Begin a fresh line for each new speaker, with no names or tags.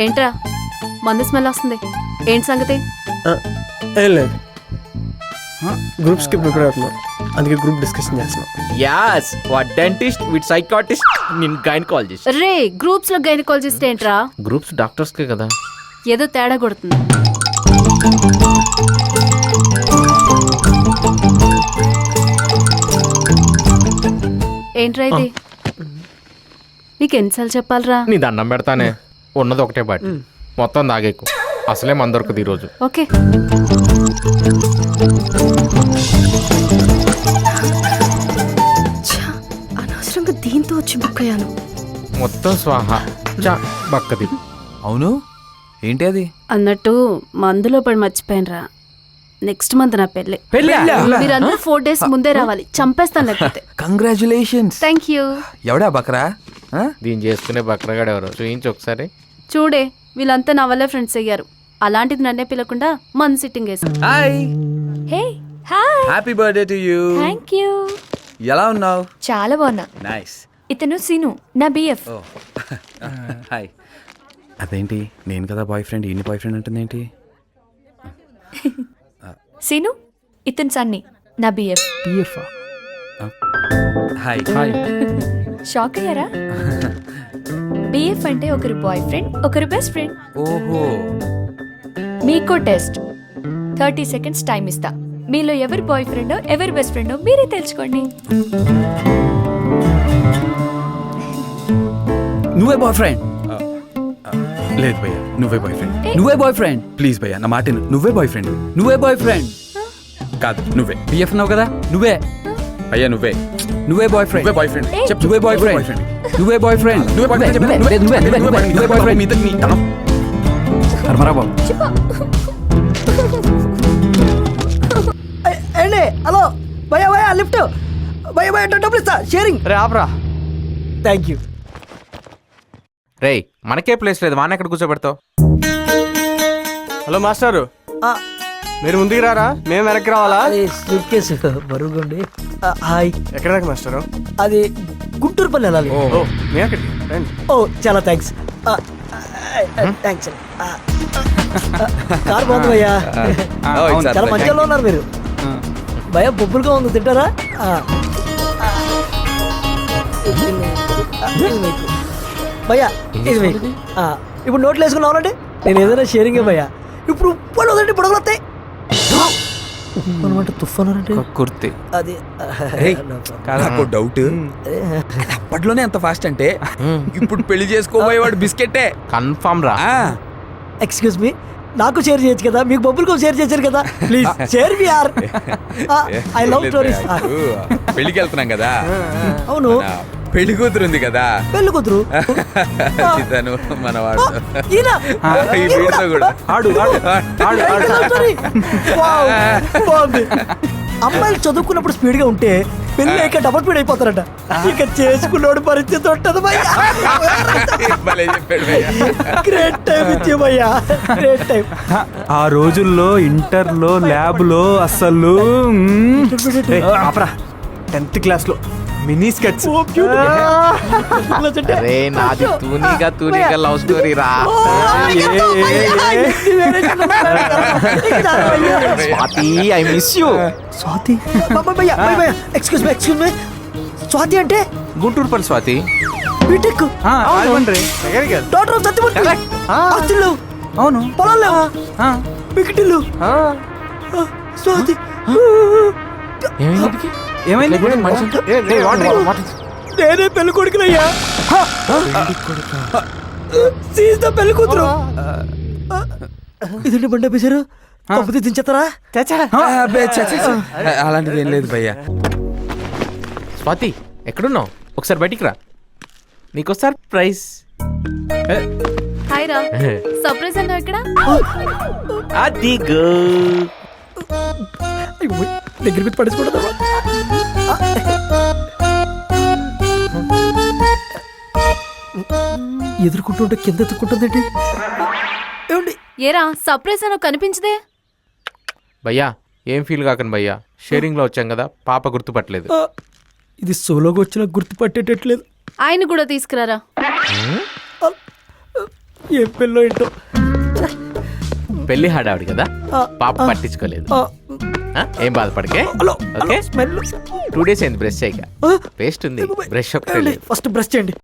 ఏంట్రా మందు స్మెల్ వస్తుంది, ఏంటి సంగతి?
ఏం లేదు, గ్రూప్స్కి ప్రిపేర్ అవుతున్నాం, అందుకే గ్రూప్ డిస్కషన్ చేస్తున్నాం.
As what dentist with psychiatrist నేను గైనకాలజిస్ట్.
రే గ్రూప్స్ లో గైనకాలజిస్ట్ ఏంట్రా?
గ్రూప్స్ డాక్టర్స్కే కదా.
ఏదో తేడా కొడుతుంది. ఏంట్రా ఇది? నీకు ఎన్నిసార్లు చెప్పాలరా?
నీ దండం పెడతానే, ఉన్నది ఒకటే బాటి, మొత్తం దాగేకు, అసలే మన దొరకదు ఈరోజు.
ఓకే.
అనవసరంగా దీంతో వచ్చి బుక్ అయ్యాను.
మొత్తం స్వాహ బక్కది.
అవును, ఏంటి అది?
అన్నట్టు మందులో పడి మర్చిపోయినరా, నెక్స్ట్ మంత్ నా పెళ్ళి. మీరందరూ 4 days ముందే రావాలి, చంపేస్తాను లేకపోతే.
కంగ్రాచులేషన్స్.
Thank you.
ఎవడా బకరా?
దీన్ని చేసుకునే బక్రగాడు ఎవరు చూయించి ఒకసారి.
చూడే, వీళ్ళంతా నా వల్లే ఫ్రెండ్స్ అయ్యారు. అలాంటిది నన్నే పిలకుండా మన సిట్టింగ్ వేసాం.
Hi,
hey hi.
Happy birthday to you.
Thank you.
ఎలా ఉన్నావు?
చాలా బాగున్నా.
నైస్.
ఇతను సీను, నా బిఎఫ్.
హాయ్. అదేంటి, నేను కదా బాయ్ ఫ్రెండ్, ఈయన బాయ్ ఫ్రెండ్ అంటుంది ఏంటి?
సీను, ఇతను సన్నీ, నా బిఎఫ్.
Hi hi.
షాక్ అయ్యారా? బిఎఫ్ అంటే ఒకరు బాయ్ ఫ్రెండ్, ఒకరు బెస్ట్ ఫ్రెండ్.
ఓహో.
మీకో టెస్ట్, 30 seconds టైం ఇస్తా. మీలో ఎవరు బాయ్ ఫ్రెండో ఎవరు బెస్ట్ ఫ్రెండో మీరే తెలుసుకోండి.
నువ్వే బాయ్ ఫ్రెండ్? లేదు భయ్యా, నువ్వే బాయ్ ఫ్రెండ్. నువ్వే బాయ్ ఫ్రెండ్? ప్లీజ్ భయ్యా, నా మాట నువ్వే బాయ్ ఫ్రెండ్. నువ్వే బాయ్ ఫ్రెండ్ కాదు, నువ్వే బిఎఫ్ అన్నావు కదా, నువ్వే అయ్యా, నువ్వే బాయ్ ఫ్రెండ్. నువ్వే బాయ్ ఫ్రెండ్ చెప్పు. నువ్వే బాయ్ ఫ్రెండ్. నువ్వే బాయ్ ఫ్రెండ్. నువ్వే బాయ్ ఫ్రెండ్. నువ్వే బాయ్ ఫ్రెండ్. మీద నీ తనం కర్మరా బాబు.
ఏండి హలో భయ్యా, భయ్యా లిఫ్ట్, భయ్యా భయ్యా డబ్బులు ఇస్తా, షేరింగ్.
రే ఆపరా.
Thank you.
రే మనకే ప్లేస్ లేదు, వాన ఎక్కడ కూర్చోబెడతావు?
హలో మాస్టారు, మీరు ముందుకు రారా, మేము వెనక్కి రావాలా?
అది స్లిప్ కేసు బరువుగండి. హాయ్.
ఎక్కడ దాకా మాస్టారు?
అది గుంటూరు పల్లి వెళ్ళాలి.
ఓ మీ అక్కడికి రండి.
ఓ చాలా థ్యాంక్స్. థ్యాంక్స్. కార్ బాగుంది భయ్యా, చాలా మంచిగా ఉన్నారు మీరు. భయ్యా బొబ్బులుగా ఉంది, తింటారా? భయ్యా ఇది మీకు. ఇప్పుడు నోట్లు వేసుకున్నావునండి, నేను ఏదైనా షేరింగ్ భయ్యా. ఇప్పుడు ఉప్పాలు వదండి, పొడవలు వస్తాయి. ఉప్పు తుఫాను అంటే
కుర్తి.
అది
నాకు డౌట్, అప్పట్లోనే అంత ఫాస్ట్ అంటే ఇప్పుడు పెళ్లి చేసుకోబోయేవాడు బిస్కెటే
కన్ఫర్మ్ రా.
ఎక్స్క్యూజ్ మీ, నాకు షేర్ చేయొచ్చు కదా, మీకు బొబ్బులకు షేర్ చేశారు కదా, ప్లీజ్ షేర్ మీ యార్. I love stories.
పెళ్లికి వెళ్తున్నాం కదా.
అవును,
పెళ్లి కూతురు ఉంది కదా,
పెళ్లి కూతురు
తను మనవాడు.
ఈయన
ఈ వీడితో కూడా
బాగుంది. అమ్మాయిలు చదువుకున్నప్పుడు స్పీడ్ గా ఉంటే పెళ్లి అయ్యాక డబుల్ స్పీడ్ అయిపోతారట. ఇక చేసుకున్నాడు పరిస్థితి ఉంటది భయ్యా. గ్రేట్ టైం ఇచ్చే భయ్యా, గ్రేట్ టైం.
ఆ రోజుల్లో ఇంటర్లో ల్యాబ్లో అస్సలు 10th క్లాస్లో మినీ స్కెట్స్.
రే నాది తూనీగా లవ్ స్టోరీ రా. Swathi I miss you.
Swathi excuse me, Swathi అంటే
గుంటూరు పల్లి Swathi.
BTech doctor of Satyamurthy. ఆస్తులు
అవును,
పొలాలు లేవా, బికిటిల్లు. స్వాతి
ఏమైంది?
నేనే పెళ్లి కొడుకునయ్యా. సీత పెళ్లి కూతురు. ఇదండి బండి ఆపేశారు, కాకపోతే దించేస్తారా?
అలాంటిది ఏం లేదు భయ్యా.
స్వాతి ఎక్కడున్నావు? ఒకసారి బయటికి రా, నీకు సర్ప్రైజ్.
హాయ్ రా. సర్ప్రైజ్ అన్నావు ఇక్కడ?
అది గో
దగ్గర మీద పడేసుకోవడం. ఎదుర్కొంటుంటే కింద ఎత్తుకుంటుందండి. ఏమండి
ఏరా సర్ప్రైజ్ అని కనిపించదే?
భయ్యా ఏం ఫీల్ కాకండి భయ్యా, షేరింగ్ లో వచ్చాం కదా, పాప గుర్తుపట్టలేదు.
ఇది సోలోగా వచ్చినా గుర్తుపట్టేటట్లేదు.
ఆయన కూడా తీసుకురారా.
ఏం పెళ్ళో ఏంటో.
పెళ్లి హడావిడి కదా
ఆ,
పాప
ఆ.
పట్టించుకోలేదు
ఆ,
ఆ, ఏం బాధపడకే
హలో
ఓకే
స్మెల్.
2 days అయింది బ్రష్ చేయక పేస్ట్ ఉంది బ్రష్ ఒక్కటే లేదు.
ఫస్ట్ బ్రష్ చేయండి.